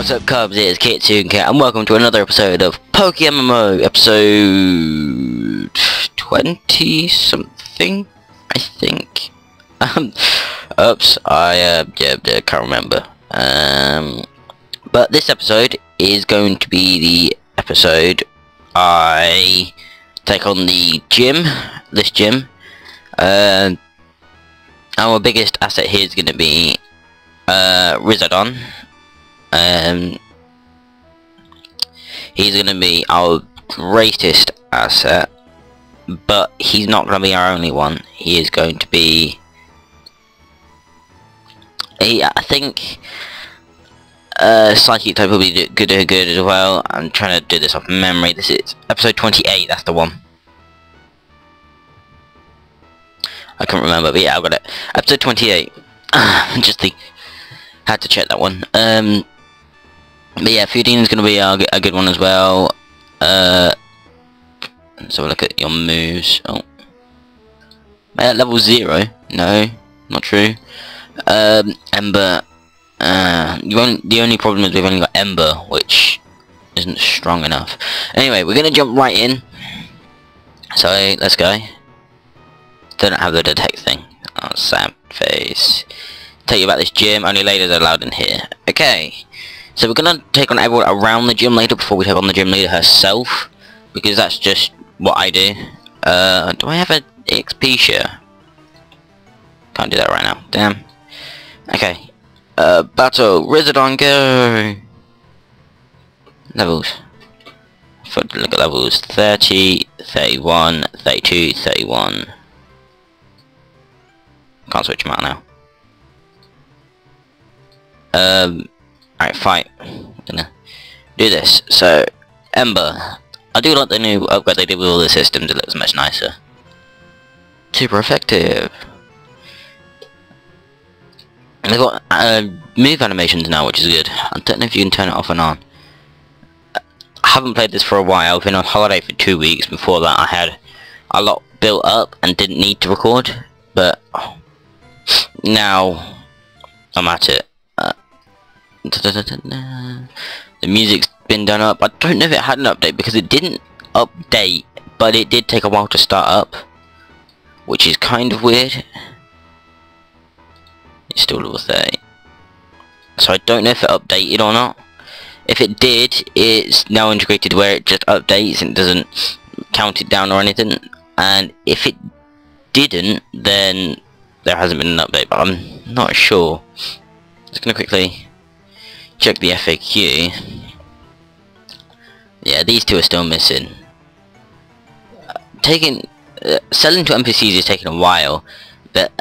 What's up, Cubs? It's Kitsune and welcome to another episode of PokeMMO, episode 20 something, I think. Oops, I can't remember. But this episode is going to be the episode I take on the gym, this gym. Our biggest asset here is going to be Rizodon. He's going to be our greatest asset, but he's not going to be our only one. He is going to be, I think, Psychic type will be good as well. I'm trying to do this off memory. This is episode 28, that's the one. I can't remember, but yeah, I've got it. Episode 28. Had to check that one. But yeah, Feudine is going to be a good one as well. Let's have a look at your moves. Oh, level 0? No, not true. Ember. The only problem is we've only got Ember, which isn't strong enough. Anyway, we're going to jump right in. So let's go. Don't have the detect thing. Oh, sad face. Tell you about this gym. Only ladies are allowed in here. Okay. So we're gonna take on everyone around the gym leader before we take on the gym leader herself, because that's just what I do. Do I have an XP share? Can't do that right now. Damn. Okay. Battle. Rizodon, go. Levels. Look at levels. 30, 31, 32, 31. Can't switch them out now. Alright, fight. I'm gonna do this. So, Ember. I do like the new upgrade they did with all the systems. It looks much nicer. Super effective. And they've got move animations now, which is good. I don't know if you can turn it off and on. I haven't played this for a while. I've been on holiday for 2 weeks. Before that I had a lot built up and didn't need to record. But now I'm at it. The music's been done up. I don't know if it had an update because it didn't update, but it did take a while to start up, which is kind of weird. It's still level 30, so I don't know if it updated or not. If it did, it's now integrated where it just updates and doesn't count it down or anything, and if it didn't, then there hasn't been an update, but I'm not sure. Just gonna quickly check the FAQ. Yeah, these two are still missing. Selling to NPCs is taking a while, but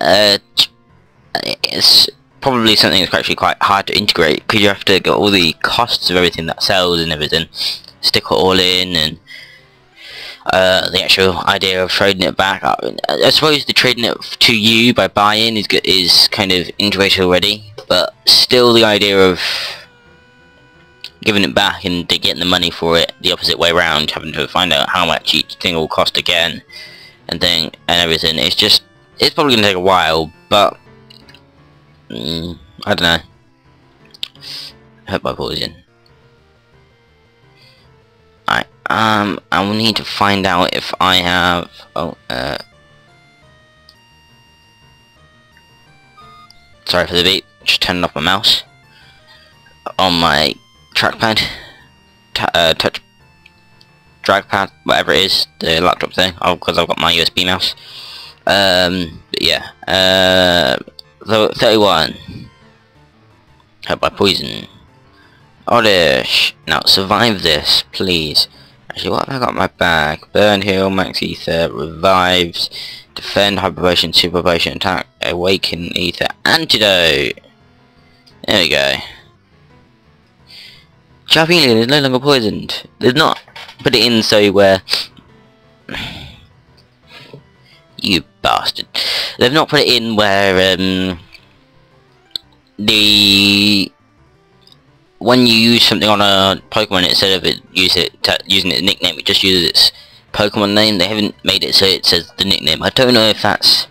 it's probably something that's actually quite hard to integrate, because you have to get all the costs of everything that sells and everything, stick it all in, and the actual idea of trading it back. I suppose the trading it to you by buying is kind of integrated already, but still the idea of giving it back and getting the money for it the opposite way around, having to find out how much each thing will cost again and everything, it's probably going to take a while, but I don't know. Hurt by poison. Alright, I will need to find out if I have sorry for the beep, just turning off my mouse on my trackpad, touch dragpad, whatever it is, the laptop thing, because I've got my USB mouse. But yeah, 31. Hurt by poison. Oddish. Now survive this, please. Actually, what have I got in my bag? Burn, heal, max ether, revives, defend, hyper potion, super potion, attack, awaken, ether, antidote. There we go. Charmeleon is no longer poisoned. They've not put it in so where you bastard. They've not put it in where when you use something on a Pokemon, instead of using its nickname, it just uses its Pokemon name. They haven't made it so it says the nickname. I don't know if that's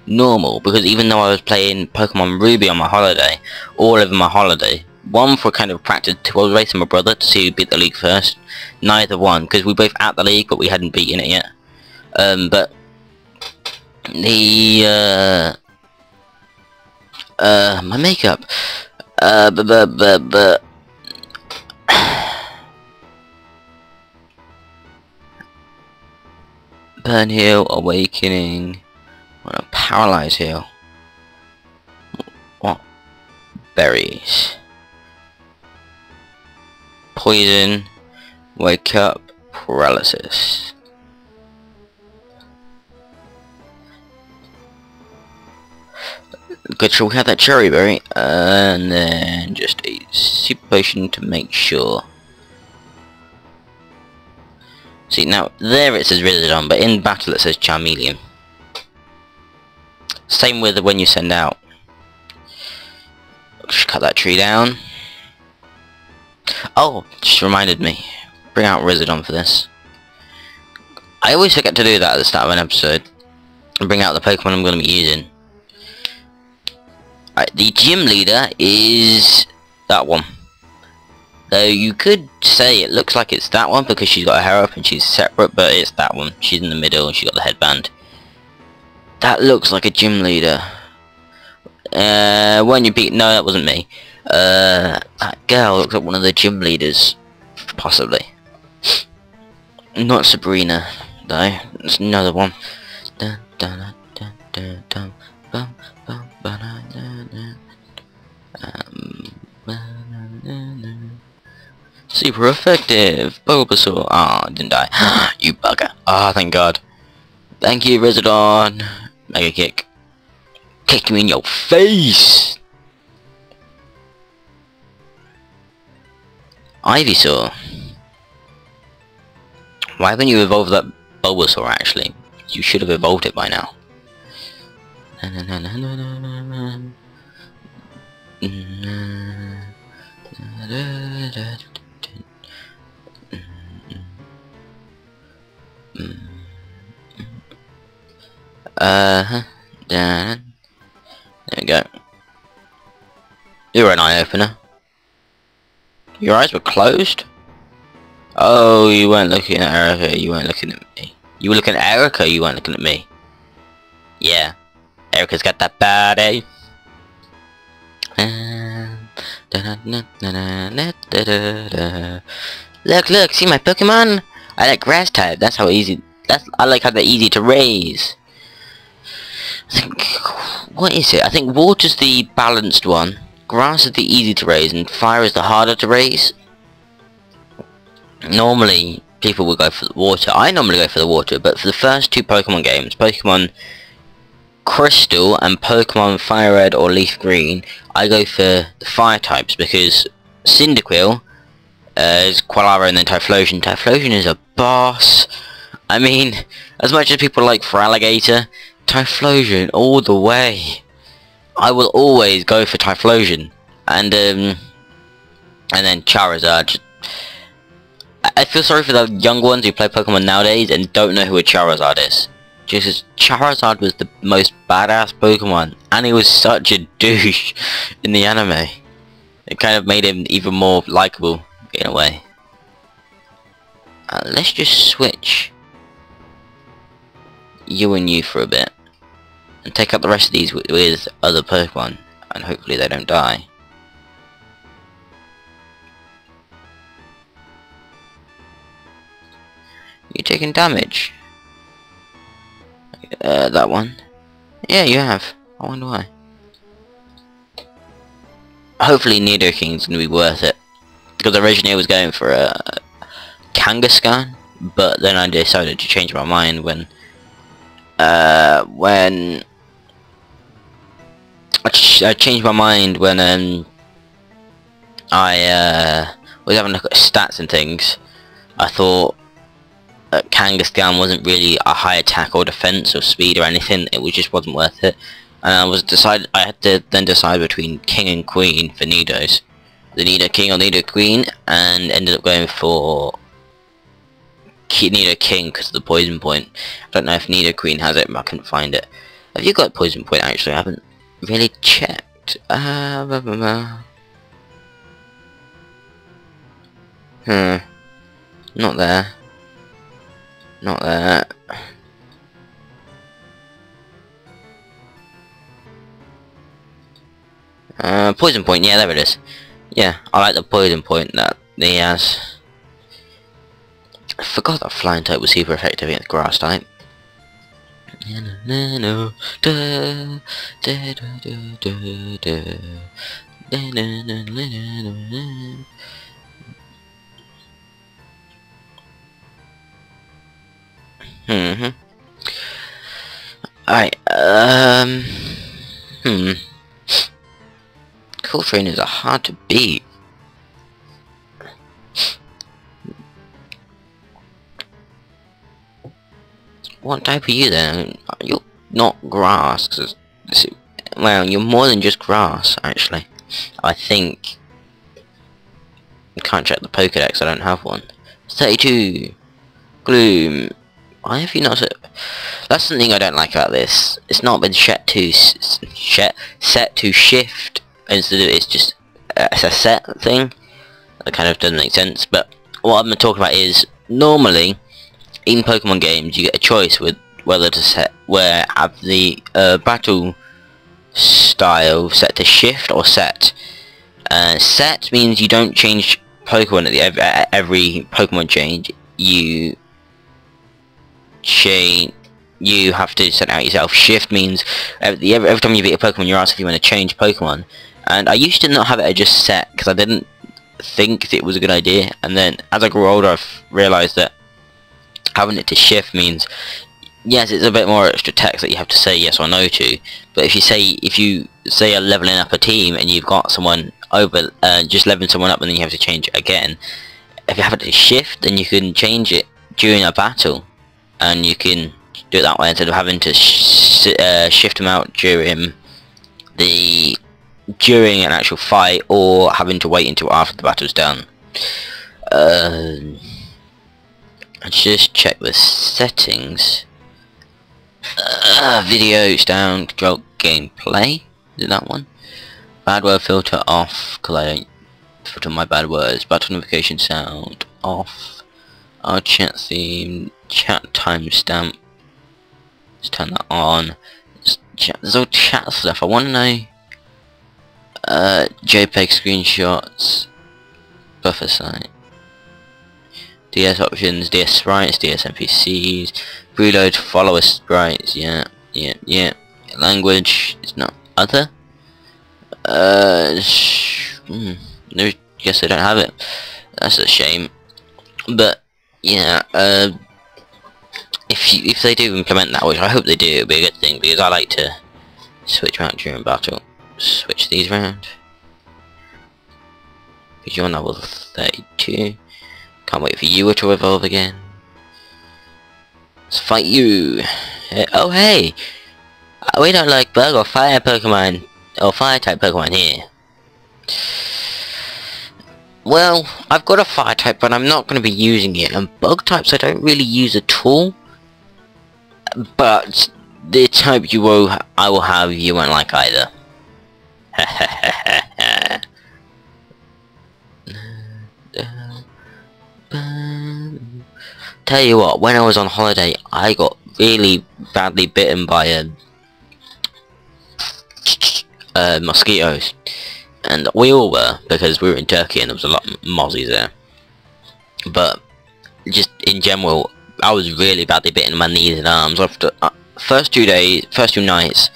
normal, because even though I was playing Pokemon Ruby on my holiday, all over my holiday, one for kind of practice, two I was racing my brother to see who beat the league first. Neither one, because we both at the league but we hadn't beaten it yet. But the my makeup, Burn Heal, Awakening, Paralyze Heal. What? Berries. Poison, Wake Up, Paralysis. Good, so we have that cherry berry, and then just a super potion to make sure. See, now there it says Rizzodon, but in battle it says Charmeleon. Same with when you send out. Just cut that tree down. Oh, just reminded me. Bring out Rizzodon for this. I always forget to do that at the start of an episode. And bring out the Pokemon I'm going to be using. Right, the gym leader is that one. Though you could say it looks like it's that one because she's got her hair up and she's separate, but it's that one. She's in the middle and she's got the headband. That looks like a gym leader. When you beat... No, that wasn't me. That girl looks like one of the gym leaders. Possibly. Not Sabrina, though. It's another one. Super effective! Bulbasaur! Ah, oh, didn't die. You bugger. Ah, oh, thank God. Thank you, Rizzodon. Mega Kick. Kick me in your face! Ivysaur. Why haven't you evolved that Bulbasaur actually? You should have evolved it by now. There we go. You're an eye opener. Your eyes were closed? Oh, you weren't looking at Erica, you weren't looking at me. You were looking at Erica, you weren't looking at me. Yeah. Erica's got that body. Look, see my Pokemon? I like grass type, that's how easy, I like how they're easy to raise. I think, what is it? I think water's the balanced one, grass is the easy to raise, and fire is the harder to raise. Normally, people will go for the water. I normally go for the water, but for the first two Pokemon games, Pokemon Crystal and Pokemon Fire Red or Leaf Green, I go for the fire types because Cyndaquil is Qualara and then Typhlosion. Typhlosion is a boss. I mean, as much as people like Feraligatr, Typhlosion all the way. I will always go for Typhlosion. And then Charizard. I feel sorry for the young ones who play Pokemon nowadays and don't know who a Charizard is. Just as Charizard was the most badass Pokemon, and he was such a douche in the anime. It kind of made him even more likable, in a way. Let's just switch you and you for a bit, and take up the rest of these with other Pokemon, and hopefully they don't die. You taking damage? That one. Yeah, you have. I wonder why. Hopefully Nidoking's gonna be worth it. Because originally I was going for a Kangaskhan, but then I decided to change my mind when I changed my mind when I was having a look at stats and things. I thought Kangaskhan wasn't really a high attack or defense or speed or anything. It just wasn't worth it, and I had to then decide between King and Queen for Nidos, the Nidoking or Nidoqueen, and ended up going for Nidoking because of the poison point. I don't know if Nidoqueen has it, but I couldn't find it. Have you got poison point? Actually, I haven't really checked. Not there. Not there. Poison point, yeah, there it is. Yeah, I like the poison point that he has. I forgot that flying type was super effective against grass type. Alright, Cool trainers are hard to beat. What type are you then? You're not grass, 'cause well, you're more than just grass, actually. I think. I can't check the Pokedex, I don't have one. 32! Gloom. Why have you not said... That's something I don't like about this. It's not been set to shift, instead of it's just a set thing. That kind of doesn't make sense, but what I'm talking about is, normally, in Pokemon games, you get a choice with whether to have the battle style set to shift or set. Set means you don't change Pokemon at every Pokemon change. You have to set out yourself. Shift means every time you beat a Pokemon, you're asked if you want to change Pokemon. And I used to not have it just set because I didn't think it was a good idea. And then as I grew older, I've realised that having it to shift means, yes, it's a bit more extra text that you have to say yes or no to, but if you say you're leveling up a team and you've got someone over, just leveling someone up and then you have to change it again, if you have it to shift, then you can change it during a battle, and you can do it that way instead of having to shift them out during an actual fight, or having to wait until after the battle's done. Let's just check the settings. Videos down, control gameplay. Is it that one? Bad word filter off, because I don't filter my bad words. Battle notification sound off. Our chat theme, chat timestamp. Let's turn that on. There's all chat stuff. I want to know. JPEG screenshots. Buffer site. DS options, DS sprites, DS NPCs, preload follower sprites, yeah. Language is not other. No, guess I don't have it. That's a shame. But yeah, if they do implement that, which I hope they do, it'll be a good thing, because I like to switch around during battle. Switch these around. Because you're level 32. Can't wait for you to evolve again. Let's fight you. Oh hey! We don't like bug or fire Pokemon, or fire type Pokemon here. Well, I've got a fire type, but I'm not going to be using it. And bug types I don't really use at all. But the type I will have you won't like either. Tell you what, when I was on holiday, I got really badly bitten by mosquitoes, and we all were, because we were in Turkey and there was a lot of mozzies there. But just in general, I was really badly bitten in my knees and arms. After first 2 nights,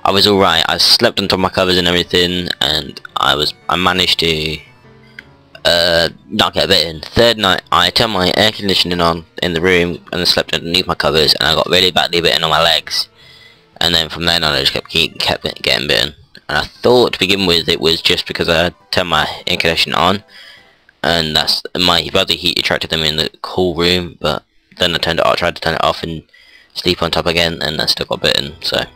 I was alright. I slept on top of my covers and everything, and I managed to not get bitten. Third night, I turned my air conditioning on in the room and I slept underneath my covers, and I got really badly bitten on my legs. And then from then on, I just kept getting bitten. And I thought to begin with it was just because I turned my air conditioning on, and that's my body heat attracted them in the cool room. But then I tried to turn it off and sleep on top again, and I still got bitten. So.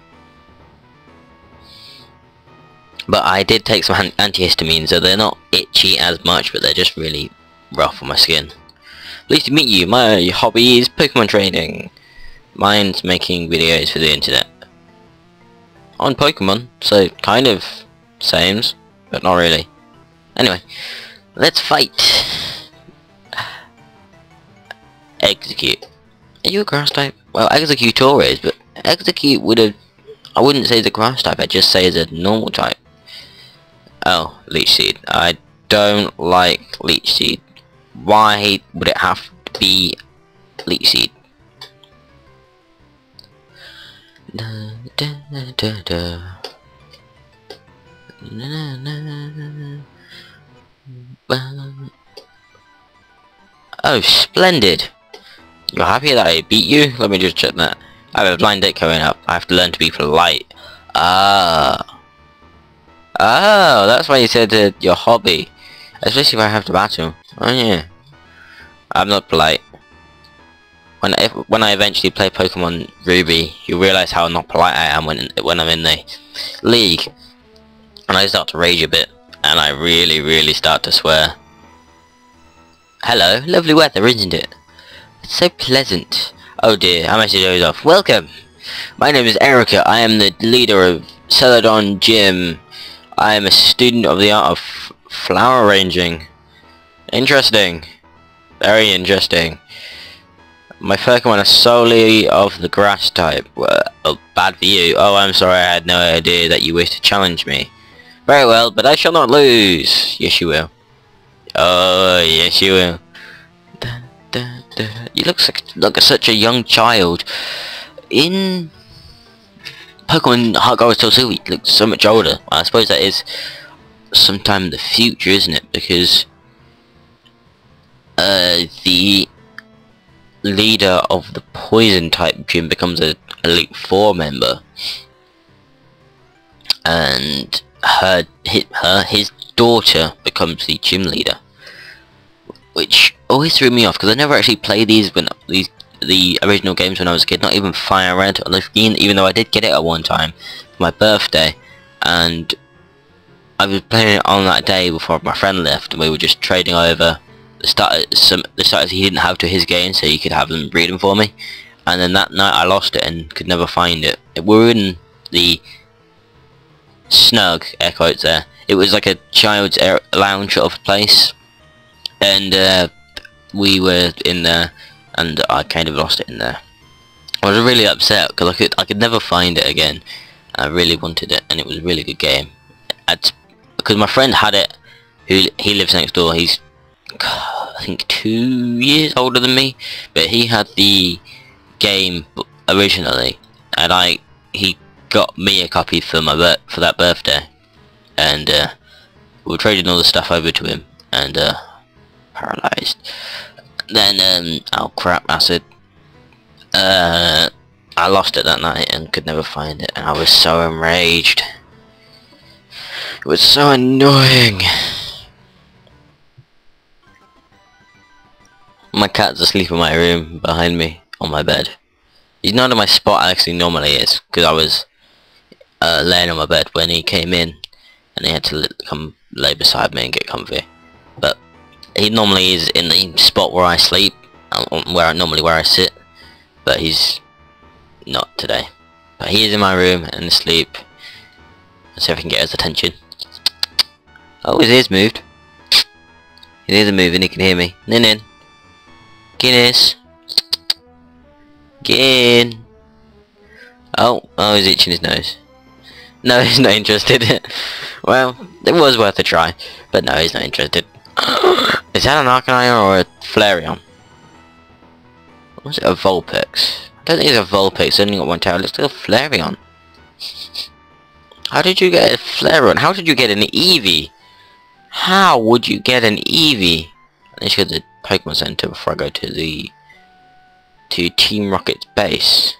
But I did take some antihistamines, so they're not itchy as much, but they're just really rough on my skin. Pleased to meet you. My hobby is Pokemon trading. Mine's making videos for the internet. On Pokemon, so kind of same, but not really. Anyway, let's fight. Execute. Are you a grass type? Well, Executor is, but Execute would have... I wouldn't say it's a grass type, I'd just say it's a normal type. Oh, Leech Seed. I don't like Leech Seed. Why would it have to be Leech Seed? Da, da, da, da. Na, na, na. Oh, splendid! You're happy that I beat you? Let me just check that. I have a blind date coming up. I have to learn to be polite. Ah. Oh, that's why you said your hobby. Especially if I have to battle. Oh yeah. I'm not polite. When I eventually play Pokemon Ruby, you realise how not polite I am when I'm in the league. And I start to rage a bit. And I really start to swear. Hello, lovely weather, isn't it? It's so pleasant. Oh dear, I must doze off. Welcome! My name is Erica. I am the leader of Celadon Gym. I am a student of the art of flower arranging. Interesting. Very interesting. My Pokemon are solely of the grass type. Well, oh, bad for you. Oh, I'm sorry, I had no idea that you wished to challenge me. Very well, but I shall not lose. Yes, you will. Oh, yes, you will. You look like such a young child. In Pokemon Heart Gold Soul Silver, you look so much older. Well, I suppose that is sometime in the future, isn't it? Because the leader of the Poison type gym becomes a Elite Four member, and his daughter becomes the gym leader, which always threw me off because I never actually played the original games when I was a kid. Not even Fire Red or Leaf Green, even though I did get it at one time for my birthday, and I was playing it on that day before my friend left, and we were just trading over the starters he didn't have to his game, so he could have them read them for me. And then that night I lost it and could never find it. We were in the snug, air quotes there. It was like a child's lounge sort of place, and we were in there, and I kind of lost it in there. I was really upset because I could never find it again. I really wanted it, and it was a really good game. Because my friend had it, he lives next door. He's I think 2 years older than me, but he had the game originally, and he got me a copy for that birthday, and we were trading all the stuff over to him, and paralyzed. Then oh crap, acid. I lost it that night and could never find it, and I was so enraged. It was so annoying. My cat's asleep in my room behind me on my bed. He's not in my spot actually normally is, because I was laying on my bed when he came in, and he had to come lay beside me and get comfy. But he normally is in the spot where I sleep, where I sit, but he's not today. But he is in my room and asleep. Let's see if I can get his attention. Oh, his ears moved. His ears are moving, he can hear me. Nin. Guinness. Get in. Oh, he's itching his nose. No, he's not interested. Well, it was worth a try, but no, he's not interested. Is that an Arcanine or a Flareon? Was it a Vulpix? I don't think it's a Vulpix, it's only got one tail. It looks like a Flareon. How did you get a Flareon? How did you get an Eevee? How would you get an Eevee? I need to go to the Pokemon Center before I go to Team Rocket's base.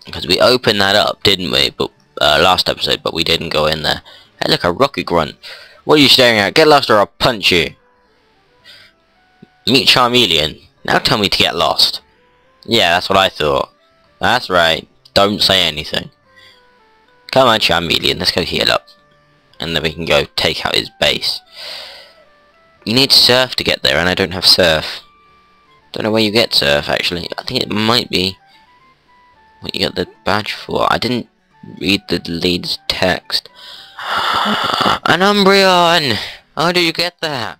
Because we opened that up, didn't we? But last episode, but we didn't go in there. Hey, look, a Rocky Grunt. What are you staring at? Get lost or I'll punch you. Meet Charmeleon. Now tell me to get lost. Yeah, that's what I thought. That's right. Don't say anything. Come on, Charmeleon. Let's go heal up. And then we can go take out his base. You need Surf to get there, and I don't have Surf. Don't know where you get Surf, actually. I think it might be what you get the badge for. I didn't read the lead's text. An Umbreon! How did you get that?